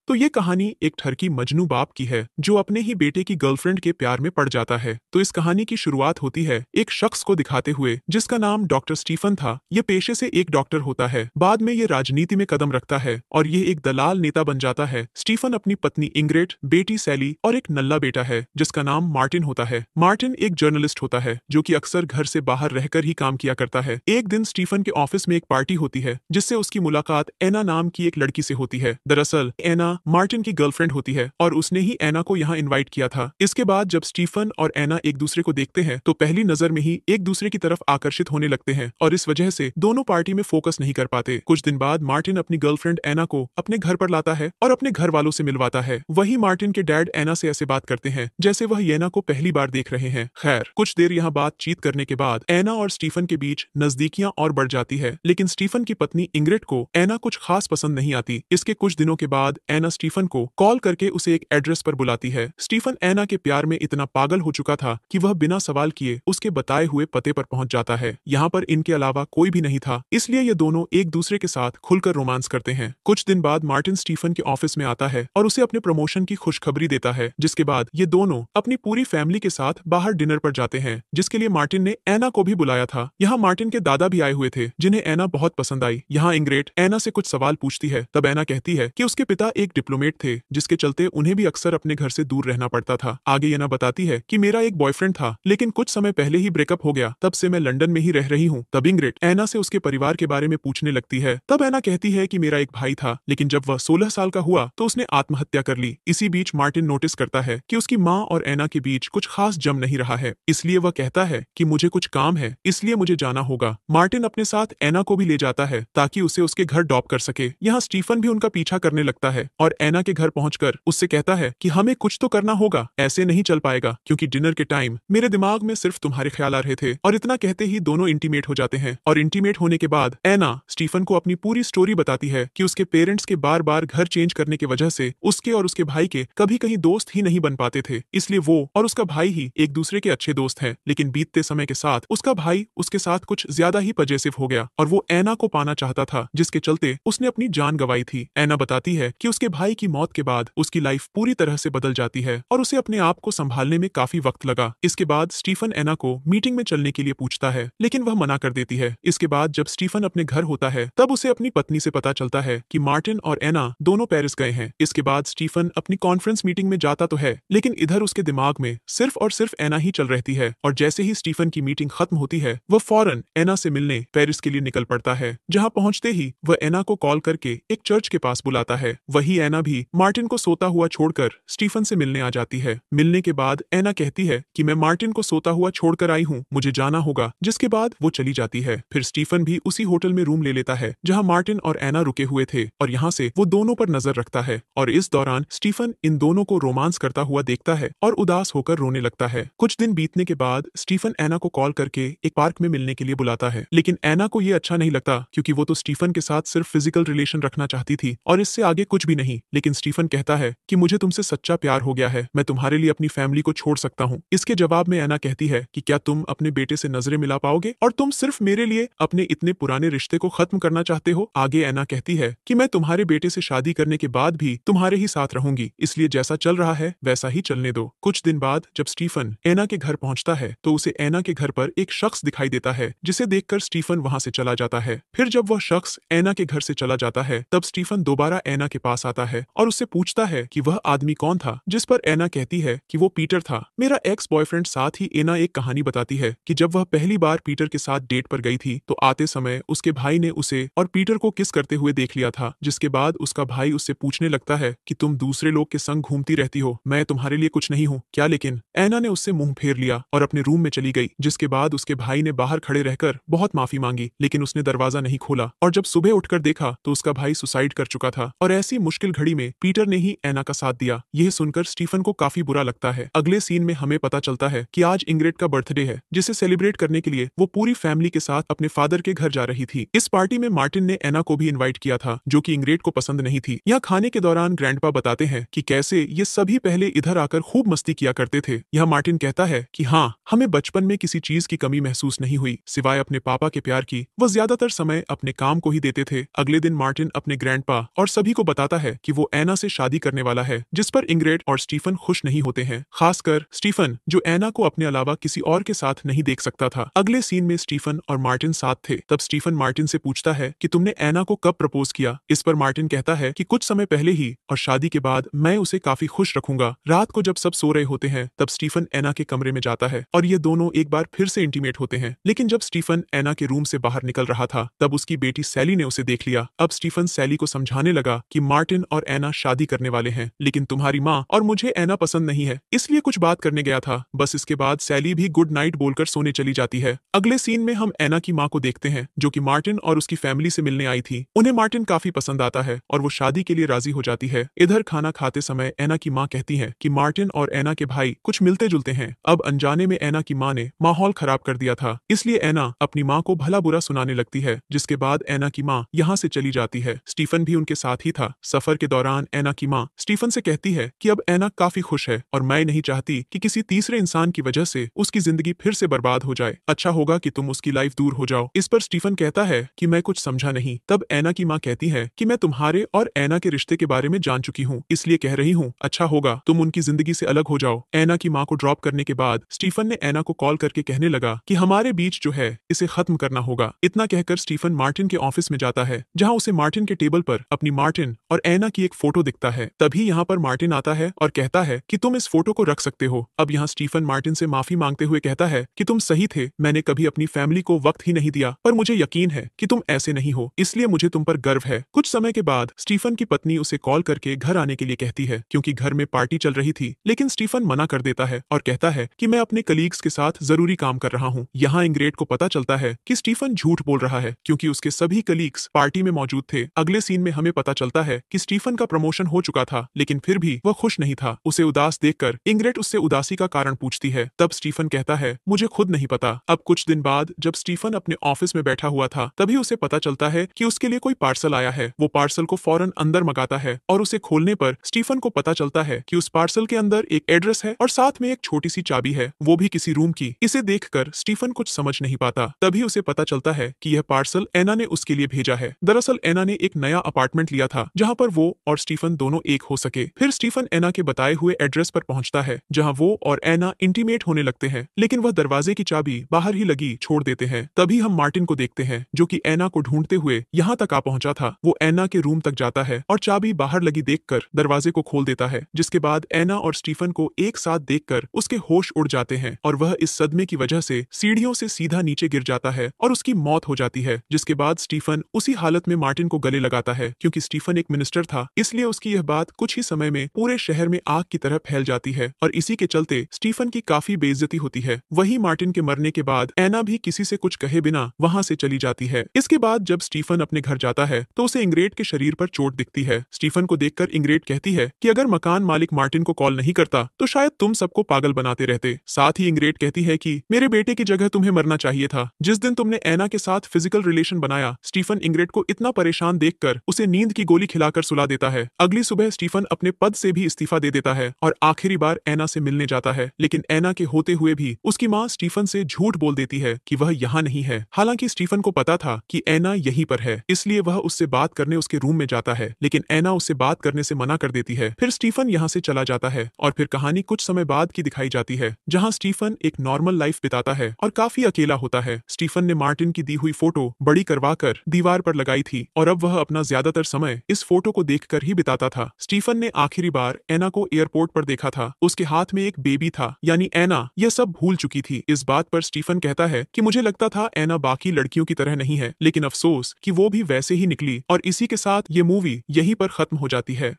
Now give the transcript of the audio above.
तो ये कहानी एक ठरकी मजनू बाप की है जो अपने ही बेटे की गर्लफ्रेंड के प्यार में पड़ जाता है। तो इस कहानी की शुरुआत होती है एक शख्स को दिखाते हुए जिसका नाम डॉक्टर स्टीफन था। ये पेशे से एक डॉक्टर होता है, बाद में ये राजनीति में कदम रखता है और ये एक दलाल नेता बन जाता है। स्टीफन अपनी पत्नी इंग्रिड, बेटी सैली और एक नल्ला बेटा है जिसका नाम मार्टिन होता है। मार्टिन एक जर्नलिस्ट होता है जो कि अक्सर घर से बाहर रहकर ही काम किया करता है। एक दिन स्टीफन के ऑफिस में एक पार्टी होती है जिससे उसकी मुलाकात एना नाम की एक लड़की से होती है। दरअसल एना मार्टिन की गर्लफ्रेंड होती है और उसने ही एना को यहाँ इनवाइट किया था। इसके बाद जब स्टीफन और एना एक दूसरे को देखते हैं तो पहली नजर में ही एक दूसरे की तरफ आकर्षित होने लगते हैं और इस वजह से दोनों पार्टी में फोकस नहीं कर पाते। कुछ दिन बाद मार्टिन अपनी गर्लफ्रेंड एना को अपने घर पर लाता है और अपने घर वालों से मिलवाता है। वही मार्टिन के डैड एना से ऐसे बात करते हैं जैसे वह एना को पहली बार देख रहे हैं। खैर, कुछ देर यहाँ बातचीत करने के बाद एना और स्टीफन के बीच नजदीकियां और बढ़ जाती है, लेकिन स्टीफन की पत्नी इंग्रिड को एना कुछ खास पसंद नहीं आती। इसके कुछ दिनों के बाद एना स्टीफन को कॉल करके उसे एक एड्रेस पर बुलाती है। स्टीफन एना के प्यार में इतना पागल हो चुका था कि वह बिना सवाल किए उसके बताए हुए पते पर पहुंच जाता है। यहाँ पर इनके अलावा कोई भी नहीं था, इसलिए ये दोनों एक दूसरे के साथ खुलकर रोमांस करते हैं। कुछ दिन बाद मार्टिन स्टीफन के ऑफिस में आता है और उसे अपने प्रमोशन की खुशखबरी देता है, जिसके बाद ये दोनों अपनी पूरी फैमिली के साथ बाहर डिनर पर जाते हैं, जिसके लिए मार्टिन ने एना को भी बुलाया था। यहाँ मार्टिन के दादा भी आए हुए थे जिन्हें एना बहुत पसंद आई। यहाँ इंग्रिड एना से कुछ सवाल पूछती है, तब एना कहती है कि उसके पिता एक डिप्लोमेट थे जिसके चलते उन्हें भी अक्सर अपने घर से दूर रहना पड़ता था। आगे एना बताती है कि मेरा एक बॉयफ्रेंड था लेकिन कुछ समय पहले ही ब्रेकअप हो गया, तब से मैं लंदन में ही रह रही हूँ। तब इंग्रिड एना से उसके परिवार के बारे में पूछने लगती है। तब एना कहती है कि मेरा एक भाई था लेकिन जब वह 16 साल का हुआ तो उसने आत्महत्या कर ली। इसी बीच मार्टिन नोटिस करता है कि उसकी माँ और एना के बीच कुछ खास जम नहीं रहा है, इसलिए वह कहता है कि मुझे कुछ काम है इसलिए मुझे जाना होगा। मार्टिन अपने साथ एना को भी ले जाता है ताकि उसे उसके घर ड्रॉप कर सके। यहाँ स्टीफन भी उनका पीछा करने लगता है और एना के घर पहुंचकर उससे कहता है कि हमें कुछ तो करना होगा, ऐसे नहीं चल पाएगा क्योंकि डिनर के टाइम मेरे दिमाग में सिर्फ तुम्हारे ख्याल आ रहे थे। और इतना कहते ही दोनों इंटीमेट हो जाते हैं और इंटीमेट होने के बाद एना स्टीफन को अपनी पूरी स्टोरी बताती है कि उसके पेरेंट्स के बार बार घर चेंज करने की वजह से उसके और उसके भाई के कभी कहीं दोस्त ही नहीं बन पाते थे, इसलिए वो और उसका भाई ही एक दूसरे के अच्छे दोस्त हैं। लेकिन बीतते समय के साथ उसका भाई उसके साथ कुछ ज्यादा ही पजेसिव हो गया और वो एना को पाना चाहता था, जिसके चलते उसने अपनी जान गंवाई थी। एना बताती है कि उसके भाई की मौत के बाद उसकी लाइफ पूरी तरह से बदल जाती है और उसे अपने आप को संभालने में काफी वक्त लगा। इसके बाद स्टीफन एना को मीटिंग में चलने के लिए पूछता है लेकिन वह मना कर देती है। इसके बाद जब स्टीफन अपने घर होता है तब उसे अपनी पत्नी से पता चलता है कि मार्टिन और एना दोनों पेरिस गए हैं। इसके बाद स्टीफन अपनी कॉन्फ्रेंस मीटिंग में जाता तो है लेकिन इधर उसके दिमाग में सिर्फ और सिर्फ एना ही चल रहती है और जैसे ही स्टीफन की मीटिंग खत्म होती है वह फौरन एना से मिलने पेरिस के लिए निकल पड़ता है। जहाँ पहुंचते ही वह एना को कॉल करके एक चर्च के पास बुलाता है। वही एना भी मार्टिन को सोता हुआ छोड़कर स्टीफन से मिलने आ जाती है। मिलने के बाद एना कहती है कि मैं मार्टिन को सोता हुआ छोड़कर आई हूँ, मुझे जाना होगा, जिसके बाद वो चली जाती है। फिर स्टीफन भी उसी होटल में रूम ले लेता है जहाँ मार्टिन और एना रुके हुए थे और यहाँ से वो दोनों पर नजर रखता है और इस दौरान स्टीफन इन दोनों को रोमांस करता हुआ देखता है और उदास होकर रोने लगता है। कुछ दिन बीतने के बाद स्टीफन एना को कॉल करके एक पार्क में मिलने के लिए बुलाता है, लेकिन एना को ये अच्छा नहीं लगता क्योंकि वो तो स्टीफन के साथ सिर्फ फिजिकल रिलेशन रखना चाहती थी और इससे आगे कुछ भी नहीं। लेकिन स्टीफन कहता है कि मुझे तुमसे सच्चा प्यार हो गया है, मैं तुम्हारे लिए अपनी फैमिली को छोड़ सकता हूँ। इसके जवाब में एना कहती है कि क्या तुम अपने बेटे से नजरें मिला पाओगे और तुम सिर्फ मेरे लिए अपने इतने पुराने रिश्ते को खत्म करना चाहते हो। आगे एना कहती है कि मैं तुम्हारे बेटे से शादी करने के बाद भी तुम्हारे ही साथ रहूंगी, इसलिए जैसा चल रहा है वैसा ही चलने दो। कुछ दिन बाद जब स्टीफन एना के घर पहुंचता है तो उसे एना के घर पर एक शख्स दिखाई देता है जिसे देखकर स्टीफन वहां से चला जाता है। फिर जब वह शख्स एना के घर से चला जाता है तब स्टीफन दोबारा एना के पास आता है और उससे पूछता है कि वह आदमी कौन था, जिस पर एना कहती है कि वो पीटर था, मेरा एक्स बॉयफ्रेंड। साथ ही एना एक कहानी बताती है कि जब वह पहली बार पीटर के साथ डेट पर गई थी तो आते समय उसके भाई ने उसे और पीटर को किस करते हुए देख लिया था, जिसके बाद उसका भाई उससे पूछने लगता है कि तुम दूसरे लोग के संग घूमती रहती हो, मैं तुम्हारे लिए कुछ नहीं हूँ क्या। लेकिन एना ने उससे मुंह फेर लिया और अपने रूम में चली गई, जिसके बाद उसके भाई ने बाहर खड़े रहकर बहुत माफी मांगी लेकिन उसने दरवाजा नहीं खोला और जब सुबह उठकर देखा तो उसका भाई सुसाइड कर चुका था और ऐसी मुश्किल घड़ी में पीटर ने ही एना का साथ दिया। यह सुनकर स्टीफन को काफी बुरा लगता है। अगले सीन में हमें पता चलता है कि आज इंग्रिड का बर्थडे है, जिसे सेलिब्रेट करने के लिए वो पूरी फैमिली के साथ अपने फादर के घर जा रही थी। इस पार्टी में मार्टिन ने एना को भी इन्वाइट किया था जो कि इंग्रिड को पसंद नहीं थी। यहाँ खाने के दौरान ग्रैंडपा बताते हैं कि कैसे ये सभी पहले इधर आकर खूब मस्ती किया करते थे। यहाँ मार्टिन कहता है कि हाँ, हमें बचपन में किसी चीज की कमी महसूस नहीं हुई सिवाय अपने पापा के प्यार की, वो ज्यादातर समय अपने काम को ही देते थे। अगले दिन मार्टिन अपने ग्रैंडपा और सभी को बताता है है कि वो एना से शादी करने वाला है, जिस पर इंग्रिड और स्टीफन खुश नहीं होते हैं, खासकर स्टीफन जो एना को अपने अलावा किसी और के साथ नहीं देख सकता था। अगले सीन में स्टीफन और मार्टिन साथ थे। तब स्टीफन मार्टिन से पूछता है कि तुमने एना को कब प्रपोज किया। इस पर मार्टिन कहता है कि कुछ समय पहले ही, और शादी के बाद मैं उसे काफी खुश रखूंगा। रात को जब सब सो रहे होते हैं तब स्टीफन एना के कमरे में जाता है और ये दोनों एक बार फिर से इंटीमेट होते हैं। लेकिन जब स्टीफन एना के रूम से बाहर निकल रहा था तब उसकी बेटी सैली ने उसे देख लिया। अब स्टीफन सैली को समझाने लगा कि मार्टिन और एना शादी करने वाले हैं, लेकिन तुम्हारी माँ और मुझे एना पसंद नहीं है, इसलिए कुछ बात करने गया था। बस इसके बाद सैली भी गुड नाइट बोलकर सोने चली जाती है। अगले सीन में हम एना की माँ को देखते हैं जो कि मार्टिन और उसकी फैमिली से मिलने आई थी। उन्हें मार्टिन काफी पसंद आता है और वो शादी के लिए राजी हो जाती है। इधर खाना खाते समय एना की माँ कहती है कि मार्टिन और एना के भाई कुछ मिलते जुलते हैं। अब अनजाने में एना की माँ ने माहौल खराब कर दिया था, इसलिए एना अपनी माँ को भला बुरा सुनाने लगती है, जिसके बाद एना की माँ यहाँ से चली जाती है। स्टीफन भी उनके साथ ही था। सफर के दौरान एना की माँ स्टीफन से कहती है कि अब एना काफी खुश है और मैं नहीं चाहती कि किसी तीसरे इंसान की वजह से उसकी जिंदगी फिर से बर्बाद हो जाए। अच्छा होगा कि तुम उसकी लाइफ दूर हो जाओ। इस पर स्टीफन कहता है कि मैं कुछ समझा नहीं। तब एना की माँ कहती है कि मैं तुम्हारे और एना के रिश्ते के बारे में जान चुकी हूँ, इसलिए कह रही हूँ अच्छा होगा तुम उनकी जिंदगी से अलग हो जाओ। एना की माँ को ड्रॉप करने के बाद स्टीफन ने एना को कॉल करके कहने लगा कि हमारे बीच जो है इसे खत्म करना होगा। इतना कहकर स्टीफन मार्टिन के ऑफिस में जाता है, जहाँ उसे मार्टिन के टेबल पर अपनी मार्टिन और एना की एक फोटो दिखता है। तभी यहाँ पर मार्टिन आता है और कहता है कि तुम इस फोटो को रख सकते हो। अब यहाँ स्टीफन मार्टिन से माफी मांगते हुए कहता है कि तुम सही थे, मैंने कभी अपनी फैमिली को वक्त ही नहीं दिया, पर मुझे यकीन है कि तुम ऐसे नहीं हो, इसलिए मुझे तुम पर गर्व है। कुछ समय के बाद स्टीफन की पत्नी उसे कॉल करके घर आने के लिए कहती है, क्योंकि घर में पार्टी चल रही थी। लेकिन स्टीफन मना कर देता है और कहता है कि मैं अपने कलीग्स के साथ जरूरी काम कर रहा हूँ। यहाँ इंग्रिड को पता चलता है कि स्टीफन झूठ बोल रहा है, क्योंकि उसके सभी कलीग्स पार्टी में मौजूद थे। अगले सीन में हमें पता चलता है कि स्टीफन का प्रमोशन हो चुका था, लेकिन फिर भी वह खुश नहीं था। उसे उदास देखकर इंग्रिड उससे उदासी का कारण पूछती है। तब स्टीफन कहता है मुझे खुद नहीं पता। अब कुछ दिन बाद जब स्टीफन अपने ऑफिस में बैठा हुआ था तभी उसे पता चलता है कि उसके लिए कोई पार्सल आया है। वो पार्सल को फौरन अंदर मंगाता है और उसे खोलने पर स्टीफन को पता चलता है कि उस पार्सल के अंदर एक एड्रेस है और साथ में एक छोटी सी चाबी है, वो भी किसी रूम की। इसे देखकर स्टीफन कुछ समझ नहीं पाता। तभी उसे पता चलता है कि यह पार्सल एना ने उसके लिए भेजा है। दरअसल एना ने एक नया अपार्टमेंट लिया था जहाँ पर वो और स्टीफन दोनों एक हो सके। फिर स्टीफन एना के बताए हुए एड्रेस पर पहुंचता है जहाँ वो और एना इंटीमेट होने लगते हैं, लेकिन वह दरवाजे की चाबी बाहर ही लगी छोड़ देते हैं। तभी हम मार्टिन को देखते हैं जो कि एना को ढूंढते हुए यहाँ तक आ पहुंचा था। वो एना के रूम तक जाता है और चाबी बाहर लगी देखकर दरवाजे को खोल देता है, जिसके बाद एना और स्टीफन को एक साथ देखकर उसके होश उड़ जाते हैं और वह इस सदमे की वजह से सीढ़ियों से सीधा नीचे गिर जाता है और उसकी मौत हो जाती है। जिसके बाद स्टीफन उसी हालत में मार्टिन को गले लगाता है। क्योंकि स्टीफन एक मिनिस्टर था, इसलिए उसकी यह बात कुछ ही समय में पूरे शहर में आग की तरह फैल जाती है और इसी के चलते स्टीफन की काफी बेइज्जती होती है। वही मार्टिन के मरने के बाद एना भी किसी से कुछ कहे बिना वहां से चली जाती है। इसके बाद जब स्टीफन अपने घर जाता है तो उसे इंग्रिड के शरीर पर चोट दिखती है। स्टीफन को देखकर इंग्रिड कहती है कि अगर मकान मालिक मार्टिन को कॉल नहीं करता तो शायद तुम सबको पागल बनाते रहते। साथ ही इंग्रिड कहती है कि मेरे बेटे की जगह तुम्हें मरना चाहिए था। जिस दिन तुमने एना के साथ फिजिकल रिलेशन बनाया, स्टीफन इंग्रिड को इतना परेशान देखकर उसे नींद की गोली खिलाकर सुला देता है। अगली सुबह स्टीफन अपने पद से भी इस्तीफा दे देता है और आखिरी बार एना से मिलने जाता है। लेकिन एना के होते हुए भी उसकी माँ स्टीफन से झूठ बोल देती है कि वह यहाँ नहीं है। हालांकि स्टीफन को पता था कि एना यहीं पर है, इसलिए वह उससे बात करने उसके रूम में जाता है, लेकिन एना उससे बात करने से मना कर देती है। फिर स्टीफन यहाँ से चला जाता है और फिर कहानी कुछ समय बाद की दिखाई जाती है, जहाँ स्टीफन एक नॉर्मल लाइफ बिताता है और काफी अकेला होता है। स्टीफन ने मार्टिन की दी हुई फोटो बड़ी करवाकर दीवार पर लगाई थी और अब वह अपना ज्यादातर समय इस फोटो को देखकर ही बिताता था। स्टीफन ने आखिरी बार एना को एयरपोर्ट पर देखा था, उसके हाथ में एक बेबी था, यानी एना यह सब भूल चुकी थी। इस बात पर स्टीफन कहता है कि मुझे लगता था एना बाकी लड़कियों की तरह नहीं है, लेकिन अफसोस कि वो भी वैसे ही निकली। और इसी के साथ ये मूवी यहीं पर खत्म हो जाती है।